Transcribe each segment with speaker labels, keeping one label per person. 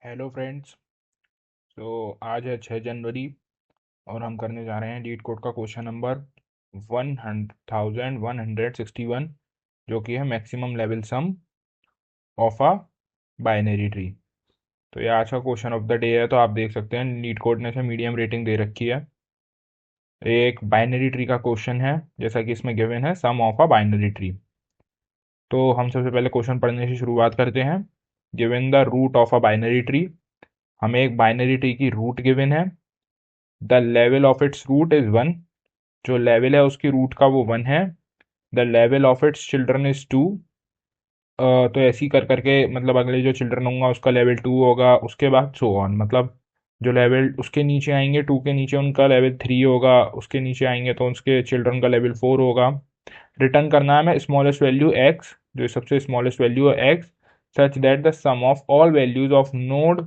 Speaker 1: Hello friends. आज है 6 जनवरी और हम करने जा रहे हैं लीड कोड का क्वेश्चन नंबर 1161, जो कि है maximum level sum of a binary tree. तो ये आज का क्वेश्चन ऑफ द डे है। तो आप देख सकते हैं लीड कोड ने इसे मीडियम रेटिंग दे रखी है। ये एक बाइनरी ट्री का क्वेश्चन है, जैसा कि इसमें गिवन है सम ऑफ अ बाइनरी ट्री। तो हम सबसे पहले क्वेश्चन पढ़ने से शुरुआत करते हैं। Given the root of a binary tree. हमें एक बाइनरी ट्री की रूट गिवन है। The level of its root is 1। जो लेवल है उसकी रूट का वो 1 है। The level of it's children is 2। तो ऐसे ही कर करके मतलब अगले जो चिल्ड्रन होगा उसका लेवल 2 होगा, उसके बाद सो ऑन। मतलब जो लेवल उसके नीचे आएंगे 2 के नीचे उनका लेवल 3 होगा, उसके नीचे आएंगे तो उसके चिल्ड्रन का लेवल 4 होगा। रिटर्न करना है हमें स्मॉलेस्ट वैल्यू एक्स, जो सबसे स्मॉलेस्ट वैल्यू है X, such that the sum of all values of node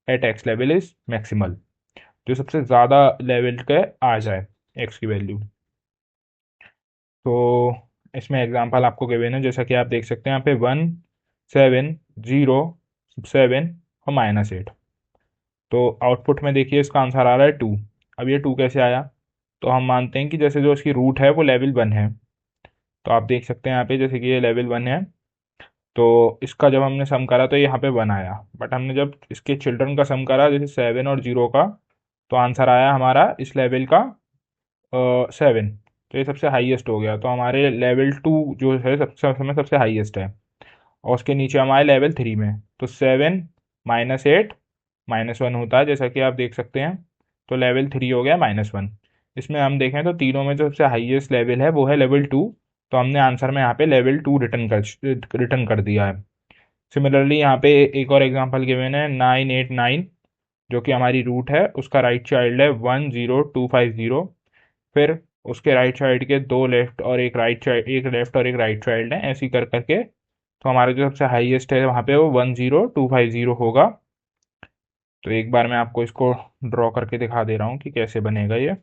Speaker 1: at X level is maximal. जो सबसे ज़्यादा लेवल के आ जाए एक्स की वैल्यू। तो इसमें एग्जांपल आपको गिवन है, जैसा कि आप देख सकते हैं यहाँ पे 1 7 0 7 और -8। तो आउटपुट में देखिए इसका आंसर आ रहा है 2। अब ये 2 कैसे आया? तो हम मानते हैं कि जैसे जो इसकी रूट है वो लेवल 1 है। तो आप देख सकते हैं यहाँ पे जैसे कि ये लेवल 1 है, तो इसका जब हमने सम करा तो यहाँ पे 1 आया। बट हमने जब इसके चिल्ड्रन का सम करा जैसे 7 और 0 का, तो आंसर आया हमारा इस लेवल का 7। तो ये सबसे हाईएस्ट हो गया। तो हमारे लेवल 2 जो है सबसे हाईएस्ट है, और उसके नीचे हमारे लेवल 3 में। तो 7 -8 -1 होता है, जैसा कि आप देख सकते हैं। तो लेवल 3 हो गया -1। इसमें हम देखें तो तीनों में जो सबसे हाईएस्ट लेवल है वो है लेवल 2। तो हमने आंसर में यहाँ पे लेवल 2 रिटर्न कर दिया है। सिमिलरली यहाँ पे एक और एग्जांपल गिवन है 989, जो कि हमारी रूट है, उसका राइट चाइल्ड है 10250। फिर उसके राइट साइड के दो लेफ्ट और एक राइट चाइल्ड, एक लेफ्ट और एक राइट चाइल्ड है, ऐसे ही कर करके। तो हमारा जो सबसे हाईएस्ट है वहाँ पे वो 10250 होगा। तो एक बार मैं आपको इसको ड्रॉ करके दिखा दे रहा हूँ कि कैसे बनेगा ये।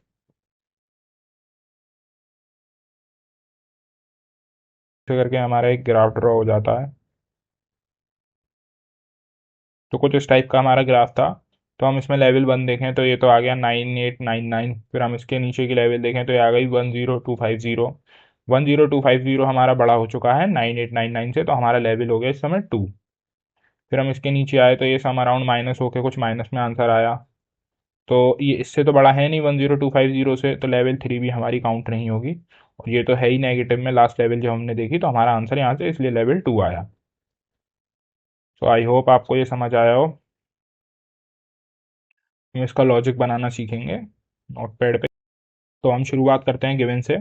Speaker 1: ऐसे करके हमारा एक ग्राफ ड्रॉ हो जाता है। तो कुछ इस टाइप का हमारा ग्राफ था। तो हम इसमें लेवल 1 देखें तो ये तो आ गया 9899। फिर हम इसके नीचे की लेवल देखें तो ये आ गई 10250। 10250 हमारा बड़ा हो चुका है 9899 से, तो हमारा लेवल हो गया इस समय 2। फिर हम इसके नीचे आए तो ये सम अराउंड माइनस होके कुछ माइनस में आंसर आया। तो ये इससे तो बड़ा है नहीं 10250 से, तो लेवल 3 भी हमारी काउंट नहीं होगी। और ये तो है ही नेगेटिव में लास्ट लेवल जो हमने देखी, तो हमारा आंसर यहाँ से इसलिए लेवल 2 आया। तो आई होप आपको ये समझ आया हो। हम इसका लॉजिक बनाना सीखेंगे नोटपैड पे। तो हम शुरुआत करते हैं गिवन से।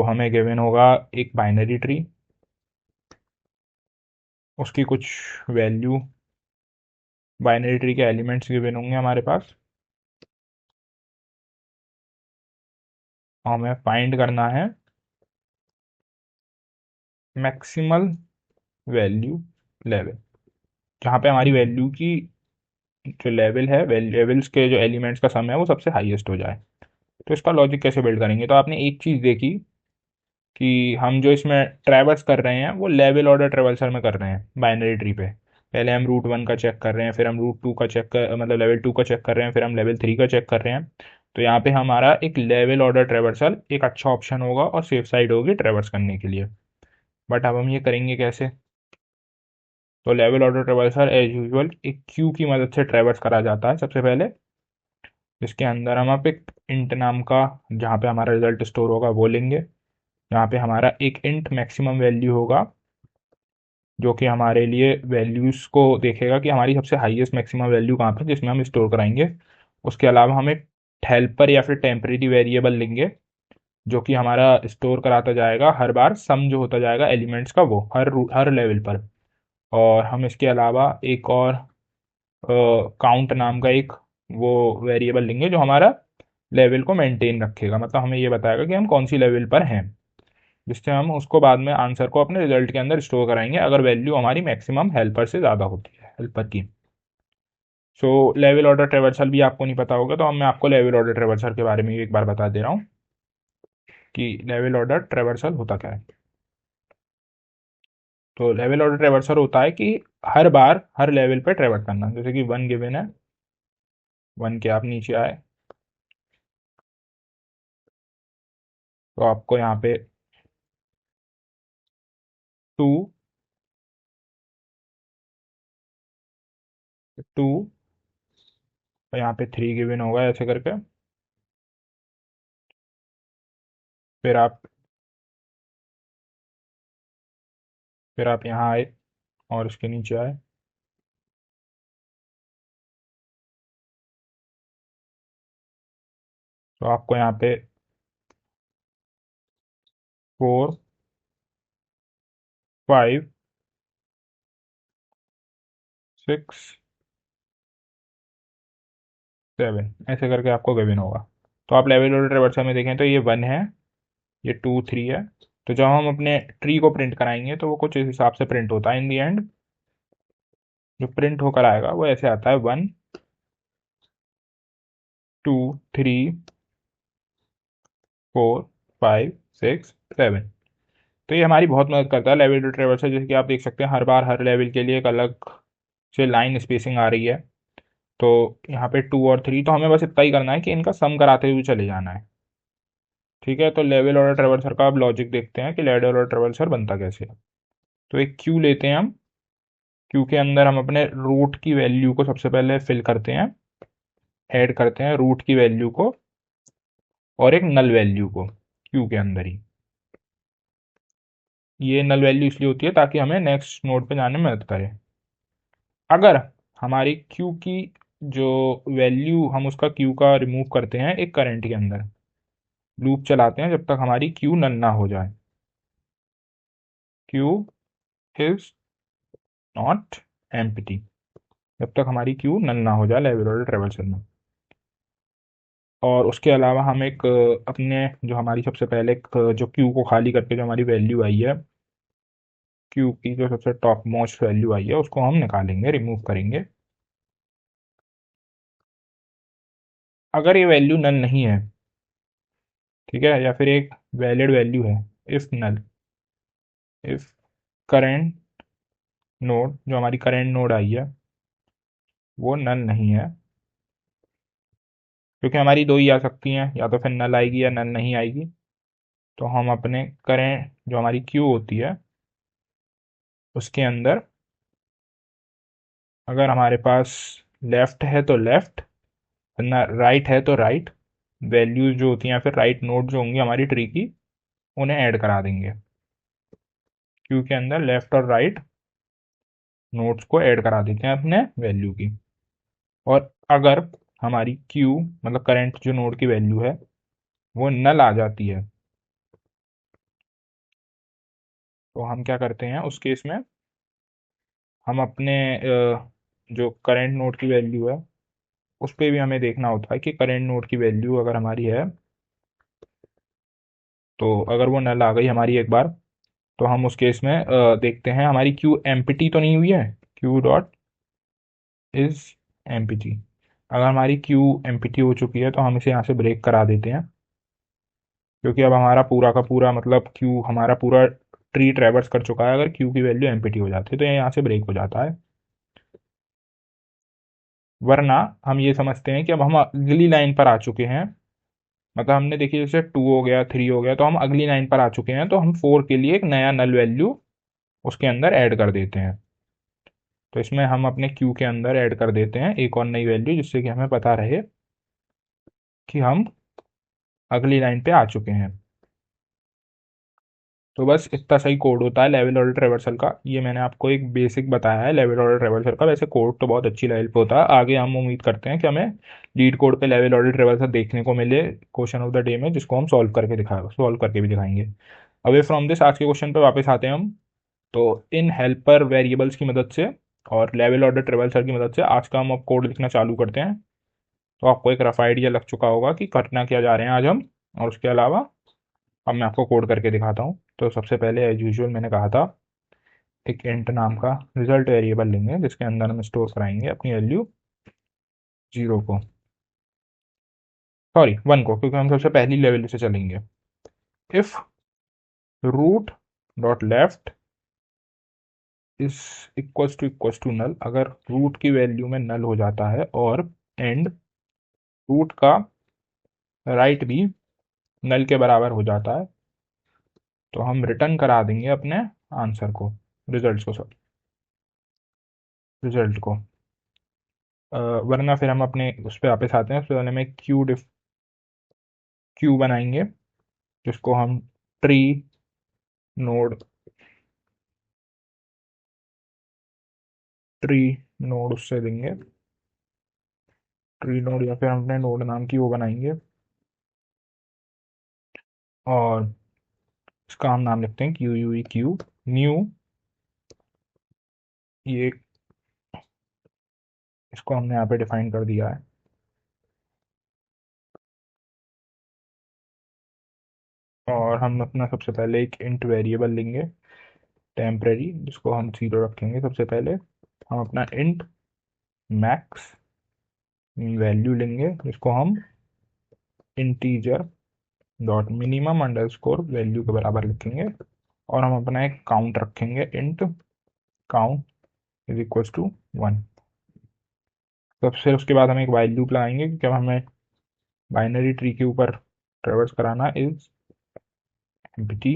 Speaker 1: हमें गिवन होगा एक बाइनरी ट्री, उसकी कुछ वैल्यू, बाइनरी ट्री के एलिमेंट्स गिवन होंगे हमारे पास। हमें फाइंड करना है मैक्सिमल वैल्यू लेवल, जहाँ पे हमारी वैल्यू की जो लेवल है, लेवल्स के जो एलिमेंट्स का सम है वो सबसे हाईएस्ट हो जाए। तो इसका लॉजिक कैसे बिल्ड करेंगे? तो आपने एक चीज़ देखी कि हम जो इसमें ट्रैवर्स कर रहे हैं वो लेवल ऑर्डर ट्रेवल्सर में कर रहे हैं बाइनरी ट्री पे। पहले हम रूट 1 का चेक कर रहे हैं, फिर हम रूट 2 का चेक कर मतलब लेवल 2 का चेक कर रहे हैं, फिर हम लेवल 3 का चेक कर रहे हैं। तो यहाँ पे हमारा एक लेवल ऑर्डर ट्रेवर्सल एक अच्छा ऑप्शन होगा और सेफ साइड होगी ट्रेवर्स करने के लिए। बट अब हम ये करेंगे कैसे? तो level order traversal as usual एक क्यू की मदद से ट्रेवर्स करा जाता है सबसे पहले। इसके अंदर हम आप एक इंट नाम का, जहाँ पे हमारा रिजल्ट स्टोर होगा वो लेंगे। यहाँ पे हमारा एक इंट मैक्सिमम वैल्यू होगा, जो कि हमारे लिए वैल्यूज़ को देखेगा कि हमारी सबसे हाईएस्ट मैक्सिमम वैल्यू कहाँ पे, जिसमें हम स्टोर कराएंगे। उसके अलावा हम एक हेल्पर या फिर टेम्परेरी वेरिएबल लेंगे, जो कि हमारा स्टोर कराता जाएगा हर बार सम जो होता जाएगा एलिमेंट्स का, वो हर लेवल पर। और हम इसके अलावा एक और काउंट नाम का एक वो वेरिएबल लेंगे, जो हमारा लेवल को मेंटेन रखेगा, मतलब हमें ये बताएगा कि हम कौन सी लेवल पर हैं, जिससे हम उसको बाद में आंसर को अपने रिजल्ट के अंदर स्टोर कराएंगे अगर वैल्यू हमारी मैक्सिमम हेल्पर से ज़्यादा होती है, हेल्पर की। लेवल ऑर्डर ट्रेवर्सल भी आपको नहीं पता होगा, तो अब मैं आपको लेवल ऑर्डर ट्रेवर्सल के बारे में एक बार बता दे रहा हूँ कि लेवल ऑर्डर ट्रेवर्सल होता क्या है। तो लेवल ऑर्डर ट्रेवर्सर होता है कि हर बार हर लेवल पे ट्रेवर्स करना, जैसे कि 1 गिवन है, 1 के आप नीचे आए तो आपको यहाँ पे 2, 2 और यहाँ पे 3 गिवन होगा ऐसे करके। फिर आप यहाँ आए और उसके नीचे आए तो आपको यहाँ पे 4, 5, 6, 7 ऐसे करके आपको गिवन होगा। तो आप लेवल ऑर्डर ट्रेवर्सर में देखें तो ये 1 है, ये 2, 3 है। तो जब हम अपने ट्री को प्रिंट कराएंगे तो वो कुछ इस हिसाब से प्रिंट होता है। इन दी एंड जो प्रिंट होकर आएगा वो ऐसे आता है, 1, 2, 3, 4, 5, 6, 7। तो ये हमारी बहुत मदद करता है लेवल ट्रेवर्सर। जैसे कि आप देख सकते हैं हर बार हर लेवल के लिए एक अलग से लाइन स्पेसिंग आ रही है। तो यहाँ पे 2 और 3, तो हमें बस इतना ही करना है कि इनका सम कराते हुए चले जाना है। ठीक है, तो लेवल ऑर्डर ट्रेवर्सर का अब लॉजिक देखते हैं कि लेवल ऑर्डर ट्रेवर्सर बनता कैसे है। तो एक क्यू लेते हैं हम, क्यू के अंदर हम अपने रूट की वैल्यू को सबसे पहले फिल करते हैं, ऐड करते हैं रूट की वैल्यू को और एक नल वैल्यू को क्यू के अंदर ही। ये नल वैल्यू इसलिए होती है ताकि हमें नेक्स्ट नोड पे जाने में मदद करे। अगर हमारी क्यू की जो वैल्यू, हम उसका क्यू का रिमूव करते हैं एक करंट के अंदर, लूप चलाते हैं जब तक हमारी क्यू नल ना हो जाए, क्यू इज नॉट एम्प्टी, जब तक हमारी क्यू नल ना हो जाए लेवल ऑर्डर ट्रेवर्सल में। और उसके अलावा हम एक अपने जो हमारी सबसे पहले जो क्यू को खाली करके जो हमारी वैल्यू आई है, क्यू की जो सबसे टॉप मोस्ट वैल्यू आई है उसको हम निकालेंगे, रिमूव करेंगे। अगर ये वैल्यू नल नहीं है, ठीक है, या फिर एक वैलिड वैल्यू है, if null, if current node, जो हमारी करेंट नोड आई है वो नल नहीं है, क्योंकि हमारी दो ही आ सकती हैं, या तो फिर नल आएगी या नल नहीं आएगी। तो हम अपने करेंट जो हमारी क्यू होती है उसके अंदर, अगर हमारे पास लेफ्ट है तो लेफ्ट, वरना राइट है तो राइट, वैल्यूज जो होती हैं या फिर राइट नोड जो होंगी हमारी ट्री की, उन्हें ऐड करा देंगे। क्यू के अंदर लेफ्ट और राइट नोड्स को ऐड करा देते हैं अपने वैल्यू की। और अगर हमारी क्यू मतलब करंट जो नोड की वैल्यू है वो नल आ जाती है, तो हम क्या करते हैं उस केस में, हम अपने जो करंट नोड की वैल्यू है उस पर भी हमें देखना होता है कि करंट नोड की वैल्यू अगर हमारी है, तो अगर वो नल आ गई हमारी एक बार, तो हम उस केस में देखते हैं हमारी क्यू एम्प्टी तो नहीं हुई है, क्यू डॉट इज एम्प्टी। अगर हमारी क्यू एम्प्टी हो चुकी है तो हम इसे यहाँ से ब्रेक करा देते हैं, क्योंकि अब हमारा पूरा का पूरा मतलब क्यू हमारा पूरा ट्री ट्रेवर्स कर चुका है। अगर क्यू की वैल्यू एम्प्टी हो जाती है तो ये यहाँ से ब्रेक हो जाता है। वरना हम ये समझते हैं कि अब हम अगली लाइन पर आ चुके हैं, मतलब हमने देखिए जैसे 2 हो गया, 3 हो गया, तो हम अगली लाइन पर आ चुके हैं, तो हम 4 के लिए एक नया नल वैल्यू उसके अंदर ऐड कर देते हैं। तो इसमें हम अपने क्यू के अंदर ऐड कर देते हैं एक और नई वैल्यू, जिससे कि हमें पता रहे कि हम अगली लाइन पे आ चुके हैं। तो बस इतना सही कोड होता है लेवल ऑर्डर ट्रेवर्सल का। ये मैंने आपको एक बेसिक बताया है लेवल ऑर्डर ट्रेवर्सल का। वैसे कोड तो बहुत अच्छी लेवल पे होता है। आगे हम उम्मीद करते हैं कि हमें लीड कोड पे लेवल ऑर्डर ट्रेवर्सल देखने को मिले क्वेश्चन ऑफ द डे में, जिसको हम सॉल्व करके भी दिखाएंगे। अवे फ्रॉम दिस, आज के क्वेश्चन पे वापस आते हैं हम। तो इन हेल्पर वेरिएबल्स की मदद से और लेवल ऑर्डर ट्रेवर्सल की मदद से आज का हम अब कोड लिखना चालू करते हैं। तो आपको एक रफ आइडिया लग चुका होगा कि करना क्या जा रहे हैं आज हम। और उसके अलावा अब मैं आपको कोड करके दिखाता हूँ। तो सबसे पहले एज यूजुअल मैंने कहा था, एक इंट नाम का रिजल्ट वेरिएबल लेंगे जिसके अंदर हम स्टोर कराएंगे अपनी वैल्यू 0 को, सॉरी 1 को, क्योंकि हम सबसे पहली लेवल से चलेंगे। इफ रूट डॉट लेफ्ट इस इक्वल्स टू नल, अगर रूट की वैल्यू में नल हो जाता है और एंड रूट का राइट भी नल के बराबर हो जाता है, तो हम रिटर्न करा देंगे अपने आंसर को, रिजल्ट को, सॉरी रिजल्ट को। वरना फिर हम अपने उस पर वापस आते हैं। उससे पहले में क्यू बनाएंगे, जिसको हम ट्री नोड ट्री नोड उससे देंगे, ट्री नोड, या फिर हम अपने नोड नाम की वो बनाएंगे, और इसका हम नाम लिखते हैं Q U E Q new. ये इसको हमने यहाँ पे डिफाइन कर दिया है। और हम अपना सबसे पहले एक इंट वेरिएबल लेंगे टेम्परेरी, जिसको हम 0 रखेंगे सबसे पहले। हम अपना इंट मैक्स वैल्यू लेंगे, जिसको हम integer dot minimum underscore value के बराबर लिखेंगे। और हम अपना एक काउंट रखेंगे, int count is equal to 1। तब फिर उसके बाद हम एक वाइल लूप लगाएंगे, क्योंकि अब हमें बाइनरी ट्री के ऊपर ट्रेवर्स कराना इज एम्प्टी।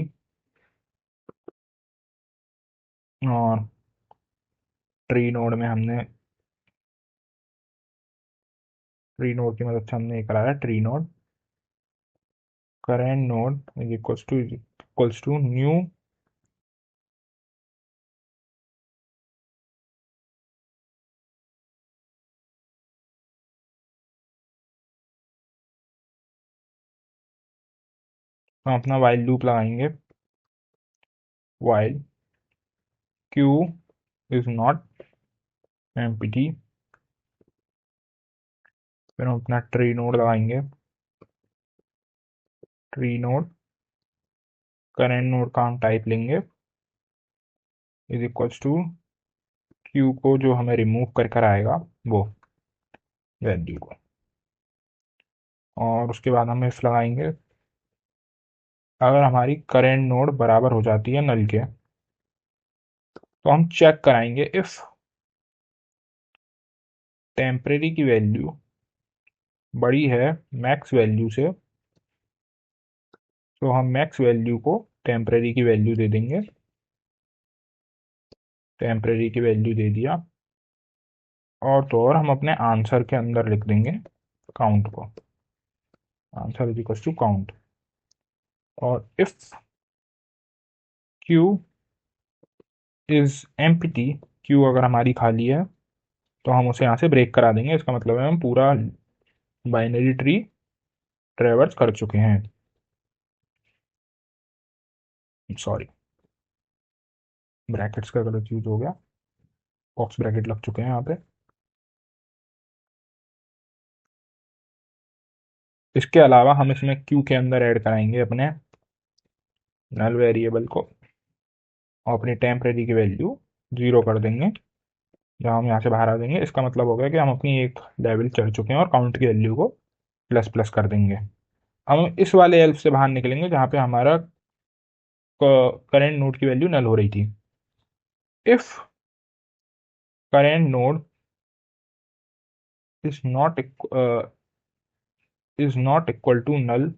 Speaker 1: और ट्री नोड की मदद से हमने ये कराया, tree node current node is equals to new. हम अपना वाइल लूप लगाएंगे, while queue is not empty. फिर हम अपना ट्री नोड लगाएंगे, ट्री नोड करेंट नोड का हम टाइप लेंगे इज इक्वल्स टू क्यू को जो हमें रिमूव कर कर आएगा वो वैल्यू को। और उसके बाद हम इफ लगाएंगे, अगर हमारी करेंट नोड बराबर हो जाती है नल के, तो हम चेक कराएंगे इफ टेम्परेरी की वैल्यू बड़ी है मैक्स वैल्यू से, तो हम मैक्स वैल्यू को टेम्परेरी की वैल्यू दे देंगे, टेम्परेरी की वैल्यू दे दिया। और तो और हम अपने आंसर के अंदर लिख देंगे काउंट को, answer is equal to count. और if Q is empty, Q अगर हमारी खाली है, तो हम उसे यहाँ से ब्रेक करा देंगे। इसका मतलब है हम पूरा बाइनरी ट्री ट्रेवर्स कर चुके हैं। सॉरी, ब्रैकेट्स का गलत यूज हो गया, बॉक्स ब्रैकेट लग चुके हैं यहाँ पे। इसके अलावा हम इसमें क्यू के अंदर ऐड कराएंगे अपने नल वेरिएबल को, और अपनी टेम्परेरी की वैल्यू 0 कर देंगे। जब हम यहाँ से बाहर आ जाएंगे, इसका मतलब हो गया कि हम अपनी एक लेवल चढ़ चुके हैं, और काउंट की वैल्यू को प्लस प्लस कर देंगे। हम इस वाले एल्फ से बाहर निकलेंगे जहाँ पे हमारा करेंट नोड की वैल्यू नल हो रही थी। If current node is not equal to null,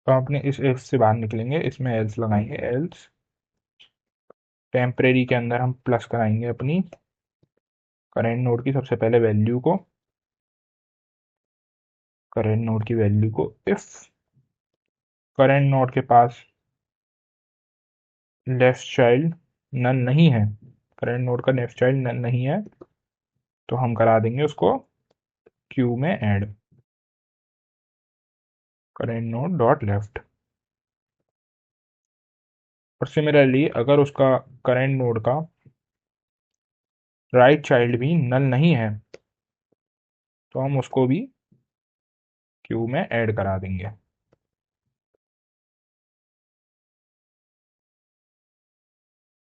Speaker 1: तो हम अपने इस एल्स से बाहर निकलेंगे, इसमें एल्स लगाएंगे, एल्स टेम्परेरी के अंदर हम प्लस कराएंगे अपनी करेंट नोड की सबसे पहले वैल्यू को, करेंट नोड की वैल्यू को। इफ करेंट नोड के पास लेफ्ट चाइल्ड नन नहीं है, करेंट नोड का लेफ्ट चाइल्ड नन नहीं है, तो हम करा देंगे उसको क्यू में add, current node dot left. और सिमिलरली अगर उसका करेंट नोड का राइट चाइल्ड भी नल नहीं है, तो हम उसको भी क्यू में ऐड करा देंगे।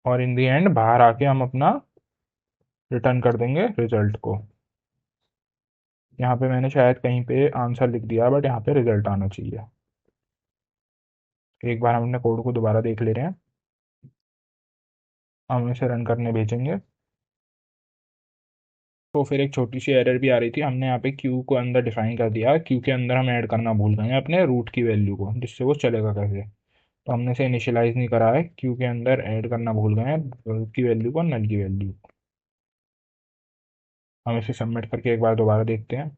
Speaker 1: और इन दी एंड बाहर आके हम अपना रिटर्न कर देंगे रिजल्ट को। यहाँ पे मैंने शायद कहीं पे आंसर लिख दिया, बट यहाँ पे रिजल्ट आना चाहिए। एक बार हम अपने कोड को दोबारा देख ले रहे हैं। हम इसे रन करने भेजेंगे। तो फिर एक छोटी सी एरर भी आ रही थी। हमने यहाँ पे क्यू को अंदर डिफाइन कर दिया, क्यू के अंदर हम ऐड करना भूल गए हैं अपने रूट की वैल्यू को, जिससे वो चलेगा कैसे। तो हमने इसे इनिशियलाइज नहीं करा है, क्यू के अंदर ऐड करना भूल गए हैं रूट की वैल्यू को, नल की वैल्यू। हम इसे सबमिट करके एक बार दोबारा देखते हैं।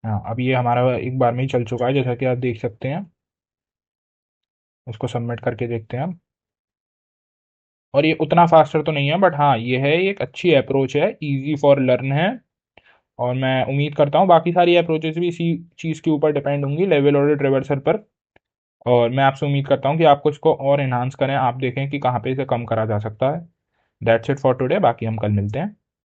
Speaker 1: हाँ, अब ये हमारा एक बार में ही चल चुका है, जैसा कि आप देख सकते हैं। इसको सबमिट करके देखते हैं हम। और ये उतना फास्टर तो नहीं है, बट हाँ ये है, एक अच्छी अप्रोच है, इजी फॉर लर्न है। और मैं उम्मीद करता हूँ बाकी सारी अप्रोचेस भी इसी चीज़ के ऊपर डिपेंड होंगी, लेवल और ट्रेवर्सर पर। और मैं आपसे उम्मीद करता हूँ कि आप कुछ को और इन्हांस करें, आप देखें कि कहाँ पे इसे कम करा जा सकता है। दैट्स इट फॉर टुडे, बाकी हम कल मिलते हैं।